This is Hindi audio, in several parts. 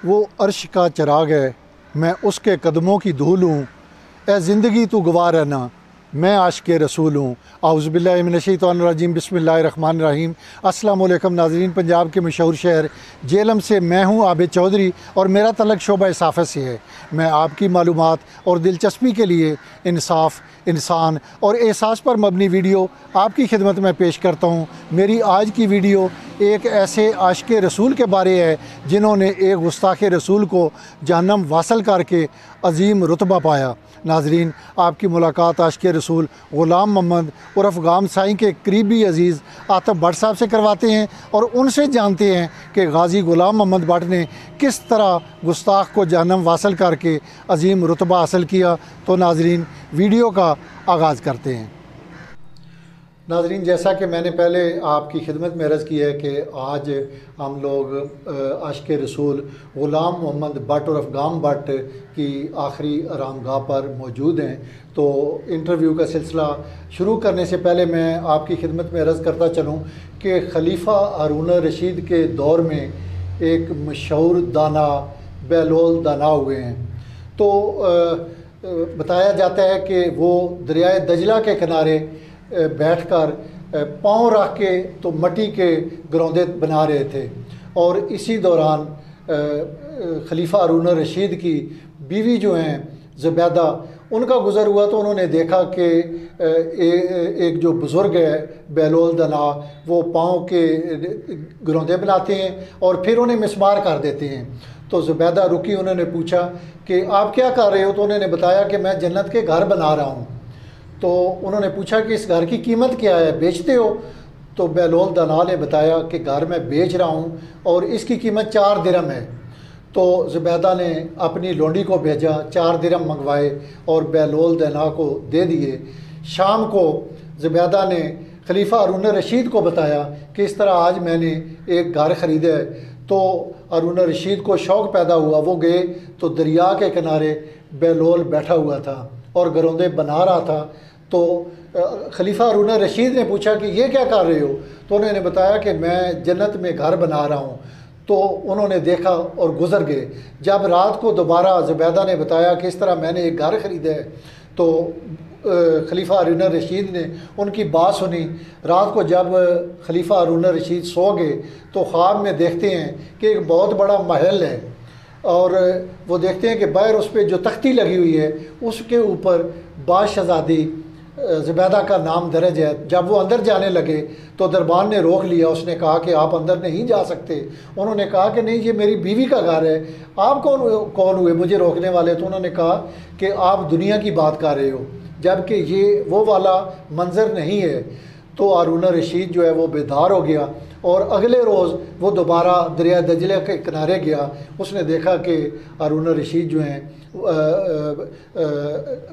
वो अर्श का चिराग है, मैं उसके कदमों की धूल हूँ। ए ज़िंदगी तू गवार है ना, मैं आशिक़े रसूल हूँ। आऊज़ुबिल्लाहि मिनश्शैतानिर्रजीम, बिस्मिल्लाहिर्रहमानिर्रहीम। अस्सलामु अलैकुम नाज़रीन, पंजाब के मशहूर शहर जेहलम से मैं हूँ आबिद चौधरी और मेरा तल्लुक़ शोबा सहाफ़त से है। मैं आपकी मालूमात और दिलचस्पी के लिए इंसाफ, इंसान और एहसास पर मबनी वीडियो आपकी खिदमत में पेश करता हूँ। मेरी आज की वीडियो एक ऐसे आशिक़े रसूल के बारे है जिन्होंने एक गुस्ताख़ रसूल को जहन्नम वासल करके अजीम रुतबा पाया। नाज़रीन, आपकी मुलाकात आशिक़े रसूल ग़ुलाम मोहम्मद उर्फ़ गाम साईं के करीबी अज़ीज़ आतिफ़ भट्ट साहब से करवाते हैं और उनसे जानते हैं कि गाज़ी ग़ुलाम मोहम्मद भट्ट ने किस तरह गुस्ताख़ को जहन्नम वासल करके अजीम रुतबा हासिल किया। तो नाज़रीन, वीडियो का आगाज़ करते हैं। नाज़रीन, जैसा कि मैंने पहले आपकी खिदमत में अर्ज़ की है कि आज हम लोग आशिक़े रसूल ग़ुलाम मोहम्मद भट्ट उर्फ़ गाम भट्ट की आखिरी आरामगाह पर मौजूद हैं। तो इंटरव्यू का सिलसिला शुरू करने से पहले मैं आपकी खिदमत में अर्ज़ करता चलूँ कि खलीफा हारून रशीद के दौर में एक मशहूर दाना बहलोल दाना हुए हैं। तो बताया जाता है कि वो दरियाए दजला के किनारे बैठकर पाँव रख के तो मट्टी के ग्रौंदे बना रहे थे और इसी दौरान खलीफा हारून रशीद की बीवी जो हैं ज़ुबैदा, उनका गुज़र हुआ तो उन्होंने देखा कि एक जो बुज़ुर्ग है बहलोल दना, वो पाँव के ग्रौंदे बनाते हैं और फिर उन्हें मिस्मार कर देते हैं। तो ज़ुबैदा रुकी, उन्होंने पूछा कि आप क्या कर रहे हो? तो उन्होंने बताया कि मैं जन्नत के घर बना रहा हूँ। तो उन्होंने पूछा कि इस घर की कीमत क्या है, बेचते हो? तो बहलोल दना ने बताया कि घर मैं बेच रहा हूँ और इसकी कीमत 4 दिरहम है। तो ज़ुबैदा ने अपनी लोंडी को भेजा, 4 दिरहम मंगवाए और बहलोल दना को दे दिए। शाम को ज़ुबैदा ने खलीफा हारून रशीद को बताया कि इस तरह आज मैंने एक घर ख़रीदा है। तो हारून रशीद को शौक़ पैदा हुआ, वो गए तो दरिया के किनारे बहलोल बैठा हुआ था और ग्रौंदे बना रहा था। तो खलीफा हारून रशीद ने पूछा कि ये क्या कर रहे हो? तो उन्होंने बताया कि मैं जन्नत में घर बना रहा हूँ। तो उन्होंने देखा और गुज़र गए। जब रात को दोबारा ज़ुबैदा ने बताया कि इस तरह मैंने एक घर ख़रीदा है, तो खलीफा हारून रशीद ने उनकी बात सुनी। रात को जब खलीफा हारून रशीद सो गए तो ख्वाब में देखते हैं कि एक बहुत बड़ा महल है और वो देखते हैं कि बाहर उस पर जो तख्ती लगी हुई है उसके ऊपर बादशहज़ादी ज़ुबैदा का नाम दर्ज है। जब वो अंदर जाने लगे तो दरबान ने रोक लिया। उसने कहा कि आप अंदर नहीं जा सकते। उन्होंने कहा कि नहीं, ये मेरी बीवी का घर है, आप कौन हुए मुझे रोकने वाले? तो उन्होंने कहा कि आप दुनिया की बात कर रहे हो, जबकि ये वो वाला मंज़र नहीं है। तो हारून रशीद जो है वो बेदार हो गया और अगले रोज़ वो दोबारा दरिया दजले के किनारे गया। उसने देखा कि हारून रशीद जो हैं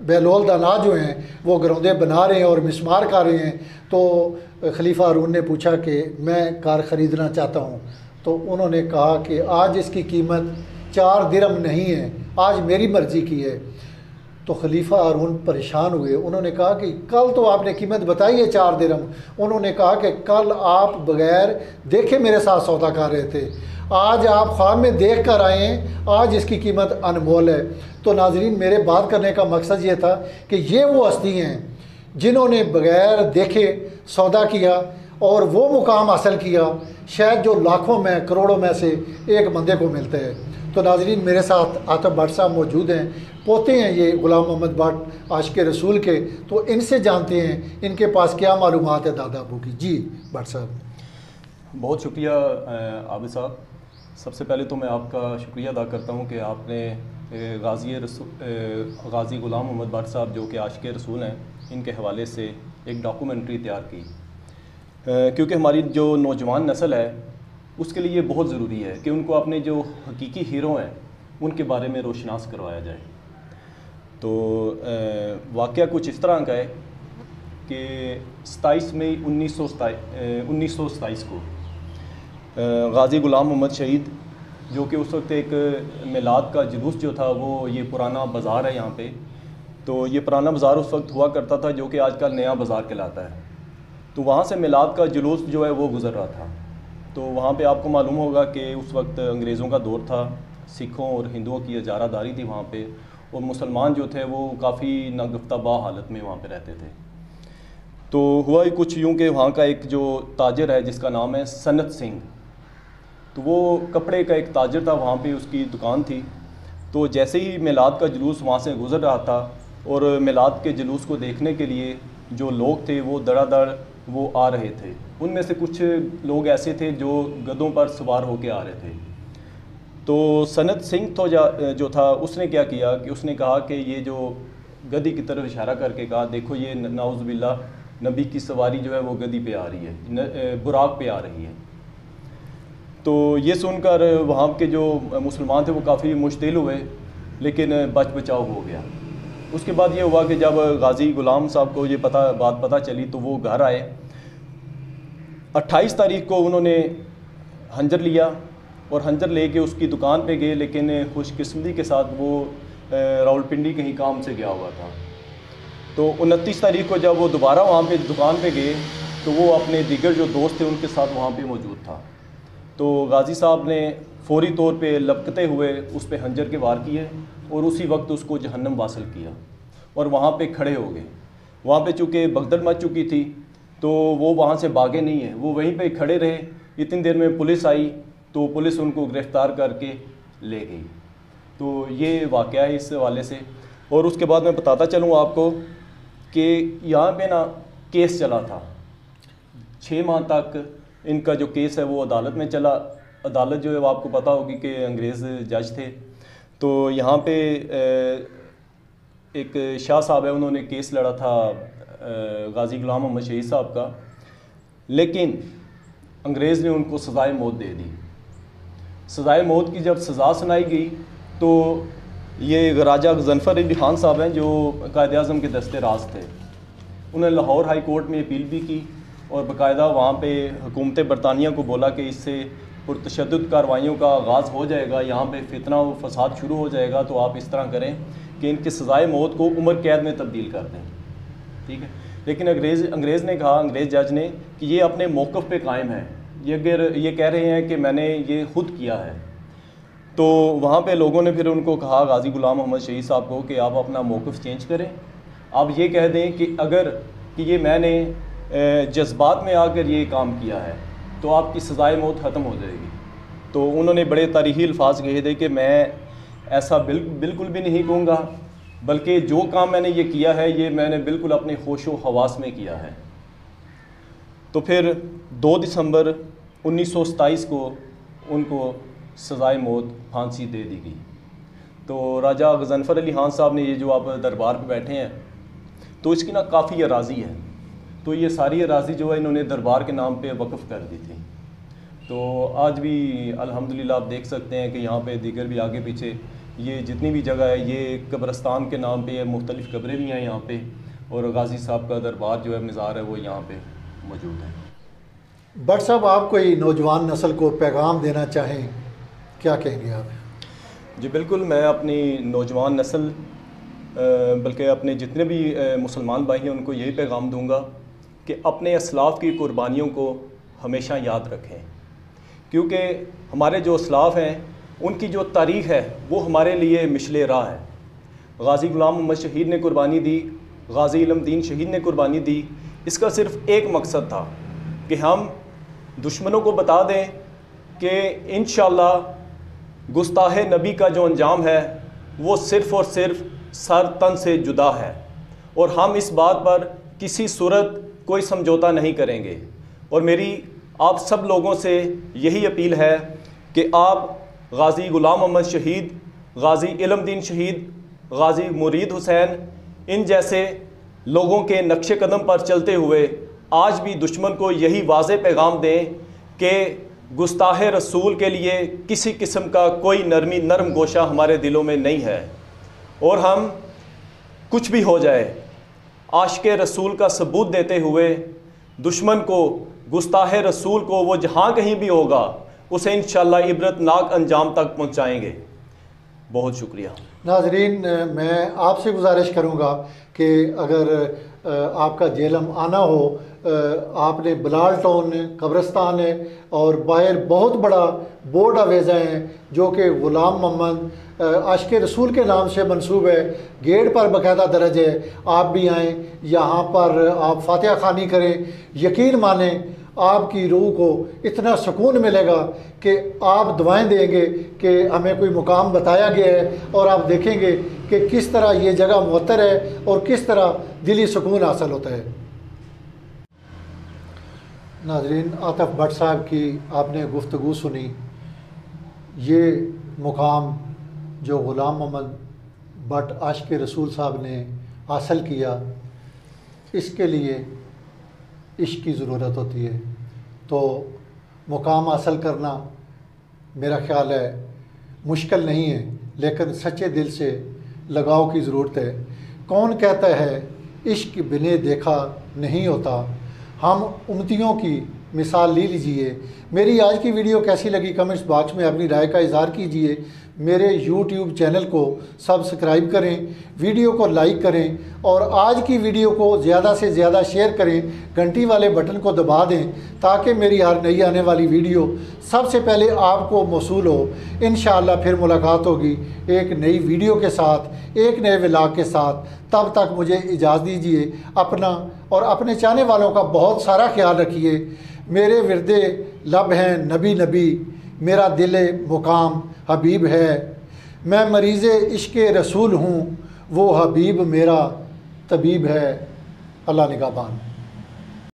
बहलोल दना जो हैं वो ग्रौंदे बना रहे हैं और मिस्मार कर रहे हैं। तो खलीफा हारून ने पूछा कि मैं कार ख़रीदना चाहता हूँ। तो उन्होंने कहा कि आज इसकी कीमत 4 दिरहम नहीं है, आज मेरी मर्ज़ी की है। तो खलीफा हारून परेशान हुए। उन्होंने कहा कि कल तो आपने कीमत बताई है 4 दिरहम। उन्होंने कहा कि कल आप बग़ैर देखे मेरे साथ सौदा कर रहे थे, आज आप ख्वाब में देख कर आए हैं, आज इसकी कीमत अनमोल है। तो नाज़रीन, मेरे बात करने का मकसद ये था कि ये वो हस्ती हैं जिन्होंने बग़ैर देखे सौदा किया और वो मुकाम हासिल किया शायद जो लाखों में करोड़ों में से एक बंदे को मिलते हैं। तो नाज़रीन, मेरे साथ आतिफ़ भट्ट साहब मौजूद हैं, पोते हैं ये ग़ुलाम मोहम्मद भट्ट आशिक़े रसूल के। तो इनसे जानते हैं इनके पास क्या मालूमात है दादा अबू की। जी भट्ट साहब। बहुत शुक्रिया आबिद साहब। सबसे पहले तो मैं आपका शुक्रिया अदा करता हूँ कि आपने गाज़ी ग़ुलाम मोहम्मद भट्ट साहब जो कि आशिक़े रसूल हैं, इनके हवाले से एक डॉक्यूमेंट्री तैयार की, क्योंकि हमारी जो नौजवान नस्ल है उसके लिए बहुत ज़रूरी है कि उनको अपने जो हकीकी हीरो हैं उनके बारे में रोशनास करवाया जाए। तो वाक़या कुछ इस तरह का है कि 27 मई 1927 को गाज़ी ग़ुलाम मोहम्मद शहीद, जो कि उस वक्त एक मिलाद का जुलूस जो था, वो ये पुराना बाज़ार है यहाँ पे, तो ये पुराना बाज़ार उस वक्त हुआ करता था जो कि आजकल नया बाज़ार कहलाता है। तो वहाँ से मिलाद का जुलूस जो है वो गुज़र रहा था। तो वहाँ पे आपको मालूम होगा कि उस वक्त अंग्रेज़ों का दौर था सिखों और हिंदुओं की इजारादारी थी वहाँ पे, और मुसलमान जो थे वो काफ़ी नागफ्ताबा हालत में वहाँ पे रहते थे। तो हुआ ही कुछ यूँ कि वहाँ का एक जो ताजर है जिसका नाम है सनत सिंह, तो वो कपड़े का एक ताजर था, वहाँ पे उसकी दुकान थी। तो जैसे ही मिलाद का जुलूस वहाँ से गुज़र रहा था, और मिलाद के जुलूस को देखने के लिए जो लोग थे वो दड़ादड़ वो आ रहे थे। उनमें से कुछ लोग ऐसे थे जो गधों पर सवार होकर आ रहे थे। तो सनत सिंह तो जो था उसने क्या किया कि उसने कहा कि ये जो गधी की तरफ इशारा करके कहा, देखो ये नाउज़ुबिल्लाह नबी की सवारी जो है वो गधी पे आ रही है, बुराक पे आ रही है। तो ये सुनकर वहाँ के जो मुसलमान थे वो काफ़ी मुश्तिल हुए, लेकिन बच बचाव हो गया। उसके बाद ये हुआ कि जब गाज़ी ग़ुलाम साहब को ये बात पता चली तो वो घर आए। 28 तारीख को उन्होंने हंजर लिया और हंजर लेके उसकी दुकान पे गए, लेकिन खुशकिस्मती के साथ वो रावलपिंडी कहीं काम से गया हुआ था। तो 29 तारीख को जब वो दोबारा वहाँ पे दुकान पे गए तो वो अपने दीगर जो दोस्त थे उनके साथ वहाँ पे मौजूद था। तो गाज़ी साहब ने फौरी तौर पे लपकते हुए उस पे हंजर के वार किए और उसी वक्त उसको जहन्नम वासिल किया और वहाँ पे खड़े हो गए। वहाँ पे चूँकि भगदड़ मच चुकी थी तो वो वहाँ से भागे नहीं है, वो वहीं पे खड़े रहे। इतनी देर में पुलिस आई तो पुलिस उनको गिरफ़्तार करके ले गई। तो ये वाक़या है इस हवाले से। और उसके बाद मैं बताता चलूँ आपको कि यहाँ पे ना केस चला था 6 माह तक। इनका जो केस है वो अदालत में चला। अदालत जो है वो आपको पता होगी कि अंग्रेज़ जज थे। तो यहाँ पे एक शाह साहब है, उन्होंने केस लड़ा था गाज़ी ग़ुलाम मोहम्मद शहीद साहब का, लेकिन अंग्रेज़ ने उनको सज़ाए मौत दे दी। सज़ाए मौत की जब सज़ा सुनाई गई तो ये राजा गज़नफ़र अली ख़ान साहब हैं जो कायदे आज़म के दस्ते राज थे, उन्होंने लाहौर हाई कोर्ट में अपील भी की और बाकायदा वहाँ पे हुकूमत बरतानिया को बोला कि इससे पुरतशद्दुद कार्रवाइयों का आगाज़ हो जाएगा, यहाँ पे फितना व फसाद शुरू हो जाएगा, तो आप इस तरह करें कि इनकी सज़ाए मौत को उम्र कैद में तब्दील कर दें। ठीक है, लेकिन अंग्रेज़ ने कहा, अंग्रेज़ जज ने, कि ये अपने मौक़िफ़ पे कायम है। ये अगर ये कह रहे हैं कि मैंने ये ख़ुद किया है, तो वहाँ पे लोगों ने फिर उनको कहा गाज़ी ग़ुलाम मोहम्मद शहीद साहब को कि आप अपना मौक़िफ़ चेंज करें। आप ये कह दें कि अगर कि ये मैंने जज्बात में आकर ये काम किया है तो आपकी सज़ाए मौत ख़त्म हो जाएगी। तो उन्होंने बड़े तारीख़ी अल्फाज कहे थे कि मैं ऐसा बिल्कुल भी नहीं कहूँगा, बल्कि जो काम मैंने ये किया है ये मैंने बिल्कुल अपने होशो हवास में किया है। तो फिर 2 दिसंबर 1927 को उनको सज़ाए मौत फांसी दे दी गई। तो राजा गज़नफ़र अली ख़ान साहब ने, ये जो आप दरबार पे बैठे हैं, तो इसकी ना काफ़ी अराज़ी है। तो ये सारी अराज़ी जो है इन्होंने दरबार के नाम पे वक़्फ़ कर दी थी। तो आज भी अल्हम्दुलिल्लाह आप देख सकते हैं कि यहाँ पे दीगर भी आगे पीछे ये जितनी भी जगह है ये कब्रस्तान के नाम पे मुख्तलिफ़ कब्रें भी हैं यहाँ पे, और गाज़ी साहब का दरबार जो है मज़ार है वो यहाँ पे मौजूद है। भट्ट साहब, आप कोई नौजवान नस्ल को पैगाम देना चाहें, क्या कहेंगे आप? जी बिल्कुल, मैं अपनी नौजवान नस्ल बल्कि अपने जितने भी मुसलमान भाई हैं उनको यही पैगाम दूँगा कि अपने असलाफ़ की कुर्बानियों को हमेशा याद रखें, क्योंकि हमारे जो असलाफ़ हैं उनकी जो तारीख़ है वो हमारे लिए मिशले राह है। गाज़ी ग़ुलाम मोहम्मद शहीद ने कुर्बानी दी, गाज़ी इल्मुद्दीन शहीद ने कुर्बानी दी। इसका सिर्फ़ एक मकसद था कि हम दुश्मनों को बता दें कि इंशाअल्लाह गुस्ताहे नबी का जो अंजाम है वो सिर्फ़ और सिर्फ सर तन से जुदा है, और हम इस बात पर किसी सूरत कोई समझौता नहीं करेंगे। और मेरी आप सब लोगों से यही अपील है कि आप गाज़ी ग़ुलाम मोहम्मद शहीद, गाज़ी इल्मुद्दीन शहीद, गाज़ी मुरीद हुसैन, इन जैसे लोगों के नक्शे कदम पर चलते हुए आज भी दुश्मन को यही वाज़े पैगाम दें कि गुस्ताहे रसूल के लिए किसी किस्म का कोई नरम गोशा हमारे दिलों में नहीं है, और हम कुछ भी हो जाए आशिक़े रसूल का सबूत देते हुए दुश्मन को, गुस्ताहे रसूल को, वो जहाँ कहीं भी होगा उसे इंशाअल्लाह इबरतनाक अंजाम तक पहुँचाएँगे। बहुत शुक्रिया। नाज़रीन, मैं आपसे गुजारिश करूँगा कि अगर आपका जेलम आना हो आपने बिलाल टाउन कब्रिस्तान है और बाहर बहुत बड़ा बोर्ड आवेज़ा है जो कि ग़ुलाम मोहम्मद आशिक रसूल के नाम से मंसूब है। गेट पर बाकायदा दर्ज है। आप भी आएँ, यहाँ पर आप फातिहा खानी करें। यकीन माने आपकी रूह को इतना सुकून मिलेगा कि आप दुआएं देंगे कि हमें कोई मुकाम बताया गया है, और आप देखेंगे कि किस तरह ये जगह मुअत्तर है और किस तरह दिली सुकून हासिल होता है। नाज़रीन, आतिफ़ भट्ट साहब की आपने गुफ्तगू सुनी। ये मुकाम जो ग़ुलाम मोहम्मद भट्ट आशिक रसूल साहब ने हासिल किया, इसके लिए इश्क की ज़रूरत होती है। तो मुकाम हासिल करना मेरा ख़्याल है मुश्किल नहीं है, लेकिन सच्चे दिल से लगाव की ज़रूरत है। कौन कहता है इश्क बिने देखा नहीं होता। हम उम्मतियों की मिसाल ले लीजिए। मेरी आज की वीडियो कैसी लगी कमेंट्स बॉक्स में अपनी राय का इज़हार कीजिए। मेरे YouTube चैनल को सब्सक्राइब करें, वीडियो को लाइक करें और आज की वीडियो को ज़्यादा से ज़्यादा शेयर करें। घंटी वाले बटन को दबा दें ताकि मेरी हर नई आने वाली वीडियो सबसे पहले आपको मौसूल हो। इंशाअल्लाह फिर मुलाकात होगी एक नई वीडियो के साथ, एक नए व्लॉग के साथ। तब तक मुझे इजाज़त दीजिए। अपना और अपने चाहने वालों का बहुत सारा ख्याल रखिए। मेरे विरदे लब हैं नबी नबी, मेरा दिल मुकाम हबीब है। मैं मरीज़ इश्क़ रसूल हूँ, वो हबीब मेरा तबीब है। अल्लाह निगहबान।